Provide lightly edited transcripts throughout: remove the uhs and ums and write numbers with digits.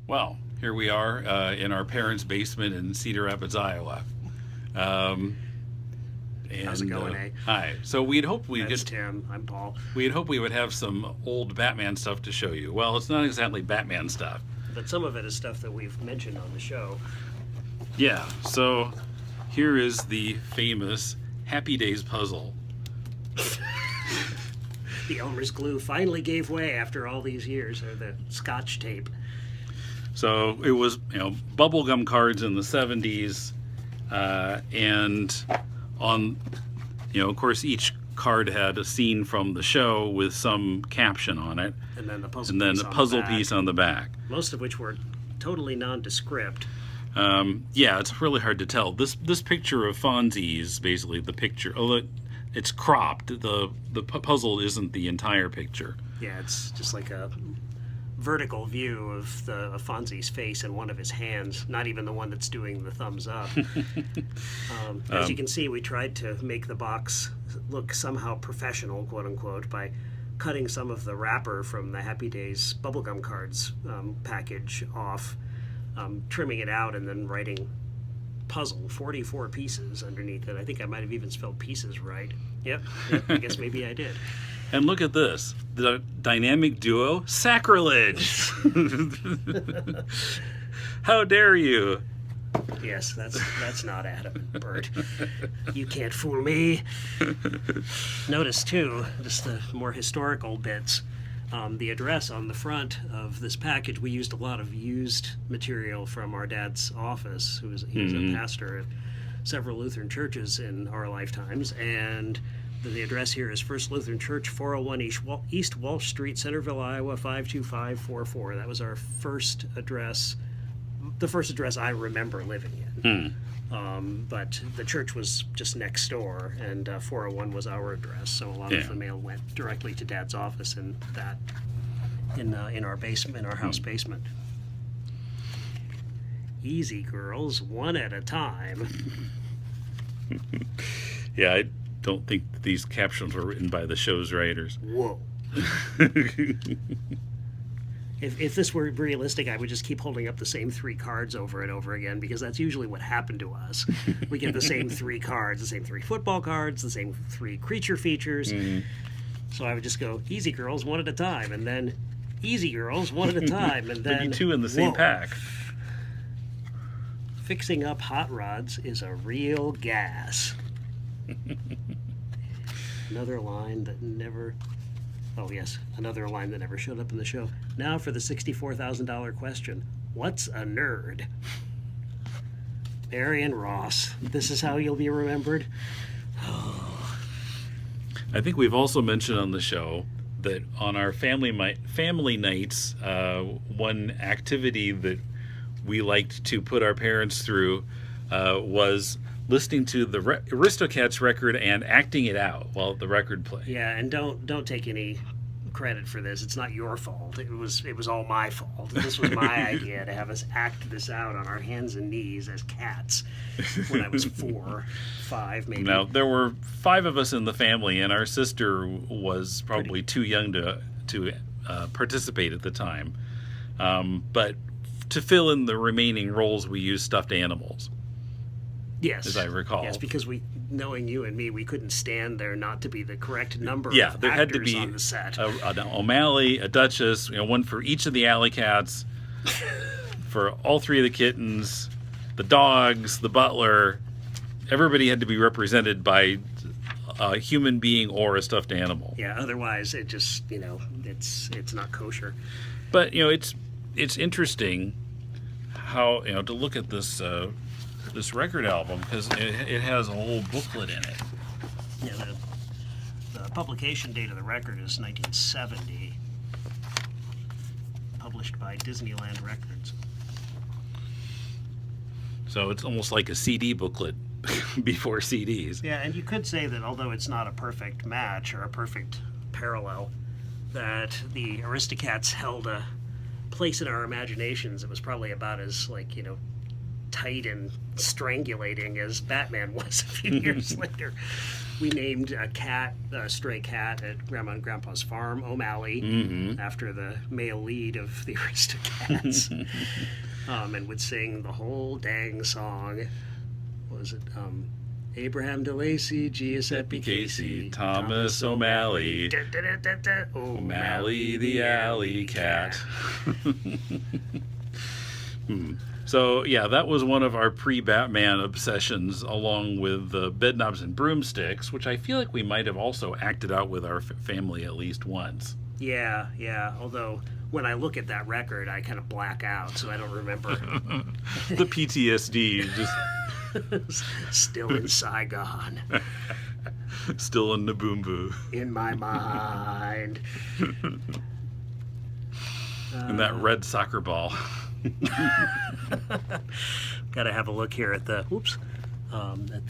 Well, here we are in our parents' basement in Cedar Rapids, Iowa. Um, How's it and going, eh? Hi. So we'd hoped That's Tim. I'm Paul. we would have some old Batman stuff to show you. Well, it's not exactly Batman stuff. But some of it is stuff that we've mentioned on the show. Yeah. So here is the famous Happy Days puzzle. The Elmer's glue finally gave way after all these years, or the Scotch tape. So it was, bubblegum cards in the 70s, and on, of course, each card had a scene from the show with some caption on it, And then the puzzle and then piece the on puzzle back, piece on the back. most of which were totally nondescript. Yeah, it's really hard to tell. This picture of Fonzie is basically the picture. Although it's cropped, the puzzle isn't the entire picture. Yeah, it's just like a vertical view of Fonzie's face and one of his hands, not even the one that's doing the thumbs up. As you can see, we tried to make the box look somehow professional, quote unquote, by cutting some of the wrapper from the Happy Days bubblegum cards package off, trimming it out, and then writing puzzle 44 pieces underneath it. I think I might have even spelled pieces right. Yep, I guess maybe I did. And look at this, the dynamic duo, sacrilege. How dare you? Yes, that's not Adam and Bert. You can't fool me. Notice too, just the more historical bits. The address on the front of this package, we used a lot of used material from our dad's office, he was a pastor at several Lutheran churches in our lifetimes, and the address here is First Lutheran Church, 401 East Walsh Street, Centerville, Iowa, 52544. That was our first address, the first address I remember living in. But the church was just next door, and 401 was our address, so a lot of the mail went directly to Dad's office in our basement, in our house basement. Easy, girls, one at a time. Yeah, I don't think these captions were written by the show's writers. Whoa. If this were realistic, I would just keep holding up the same three cards over and over again, because that's usually what happened to us. We get the same three cards, the same three football cards, the same three creature features. So I would just go, easy girls, one at a time, and then easy girls, one at a time, and then... Maybe two in the same pack. Fixing up hot rods is a real gas. Another line that never... Oh, yes, another line that never showed up in the show. Now for the $64,000 question. What's a nerd? Marion Ross. This is how you'll be remembered? I think we've also mentioned on the show that on our family nights, one activity that we liked to put our parents through was listening to the Aristocats record and acting it out while the record played. Yeah, and don't take any credit for this. It's not your fault. It was all my fault. This was my idea to have us act this out on our hands and knees as cats when I was 4, 5, maybe. Now, there were 5 of us in the family, and our sister was probably too young to participate at the time. But to fill in the remaining roles, we used stuffed animals. Yes, as I recall. Yes, because knowing you and me, we couldn't stand there not to be the correct number of there had to be on the set. An O'Malley, a Duchess, one for each of the Alley Cats, for all 3 of the kittens, the dogs, the butler. Everybody had to be represented by a human being or a stuffed animal. Yeah, otherwise it just, it's not kosher. But, it's interesting how, to look at this this record album, because it has a whole booklet in it. Yeah, the publication date of the record is 1970, published by Disneyland Records. So it's almost like a CD booklet before CDs. Yeah, and you could say that although it's not a perfect match or a perfect parallel, that the Aristocats held a place in our imaginations. It was probably about as, tight and strangulating as Batman was a few years later. we named a stray cat at Grandma and Grandpa's farm, O'Malley, after the male lead of the Aristocats, and would sing the whole dang song. What was it? Abraham DeLacy, Giuseppe Casey, Thomas O'Malley, O'Malley the alley cat. So, yeah, that was one of our pre-Batman obsessions, along with Bedknobs and Broomsticks, which I feel like we might have also acted out with our family at least once. Yeah. Although, when I look at that record, I kind of black out, so I don't remember. The PTSD just... Still in Saigon. Still in Naboombu. In my mind. And that red soccer ball. Got to have a look here at the at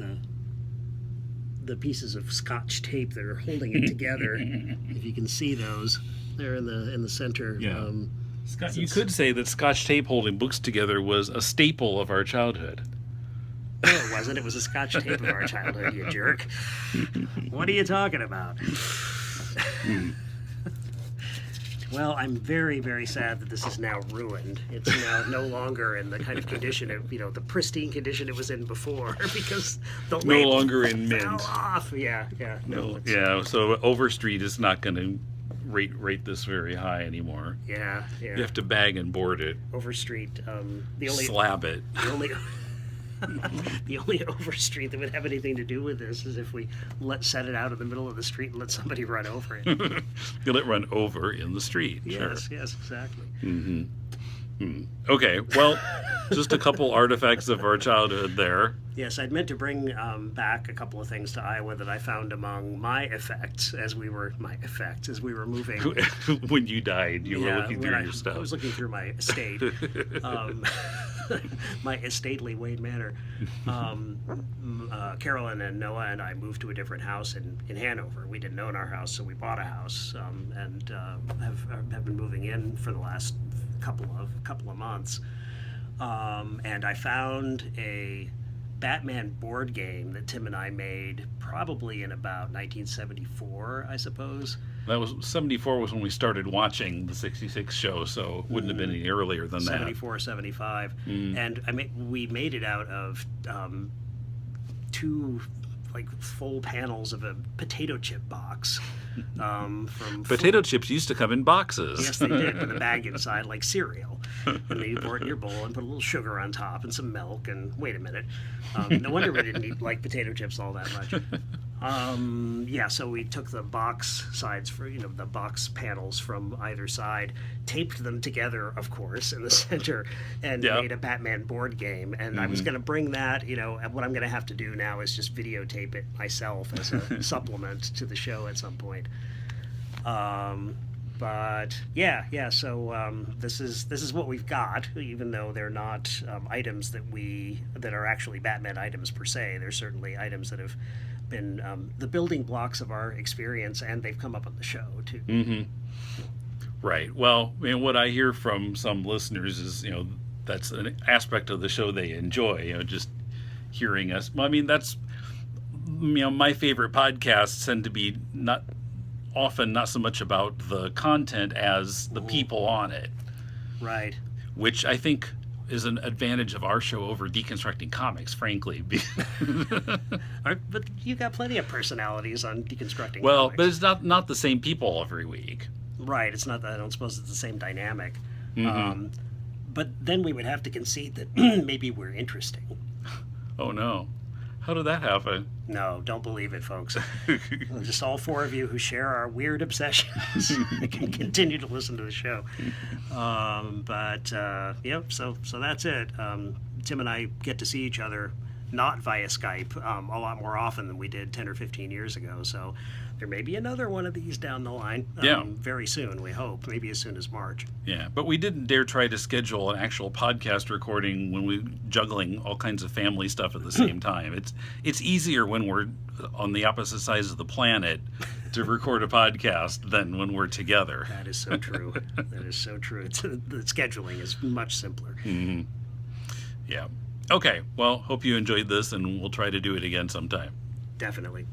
the pieces of Scotch tape that are holding it together. If you can see those, they're in the center. Yeah. You could say that Scotch tape holding books together was a staple of our childhood. No, it wasn't. It was a Scotch tape of our childhood, you jerk. What are you talking about? Well, I'm very, very sad that this is now ruined. It's now no longer in the kind of condition the pristine condition it was in before, because the No label longer in fell mint. off. Yeah. No. So Overstreet is not going to rate this very high anymore. Yeah. You have to bag and board it. Overstreet. Slab it. The only Overstreet that would have anything to do with this is if we set it out in the middle of the street and let somebody run over it. You let it run over in the street. Yes, exactly. Okay, well, just a couple artifacts of our childhood there. Yes, I'd meant to bring back a couple of things to Iowa that I found among my effects as we were moving. When you died, you were looking through your stuff. I was looking through my estate, my estately Wayne Manor. Carolyn and Noah and I moved to a different house in Hanover. We didn't own our house, so we bought a house and have been moving in for the last couple of months. And I found a Batman board game that Tim and I made probably in about 1974, I suppose. That was 74 was when we started watching the 66 show, so it wouldn't have been any earlier than 74, 75. And we made it out of two full panels of a potato chip box. Potato chips used to come in boxes. Yes, they did, with a bag inside, like cereal. And then you pour it in your bowl and put a little sugar on top and some milk. And wait a minute, no wonder we didn't eat potato chips all that much. So we took the box sides the box panels from either side, taped them together, of course, in the center, and made a Batman board game. And I was going to bring that. What I'm going to have to do now is just videotape it myself as a supplement to the show at some point. So this is what we've got, even though they're not items that are actually Batman items per se. They're certainly items that have been the building blocks of our experience, and they've come up on the show too. Mm-hmm. Right. Well, what I hear from some listeners is, that's an aspect of the show they enjoy. Just hearing us. Well, that's my favorite podcasts tend to be not so much about the content as the people on it. Right. Which I think is an advantage of our show over Deconstructing Comics, frankly. But you got plenty of personalities on Deconstructing Comics. But it's not the same people every week. Right. It's not that. I don't suppose it's the same dynamic. Mm-hmm. But then we would have to concede that maybe we're interesting. Oh, no. How did that happen? No, don't believe it, folks. Just all four of you who share our weird obsessions can continue to listen to the show. So that's it. Tim and I get to see each other not via Skype a lot more often than we did 10 or 15 years ago. So there may be another one of these down the line very soon, we hope, maybe as soon as March. Yeah, but we didn't dare try to schedule an actual podcast recording when we're juggling all kinds of family stuff at the same time. It's easier when we're on the opposite sides of the planet to record a podcast than when we're together. That is so true. That is so true. The scheduling is much simpler. Mm-hmm. Yeah. Okay, well, hope you enjoyed this, and we'll try to do it again sometime. Definitely.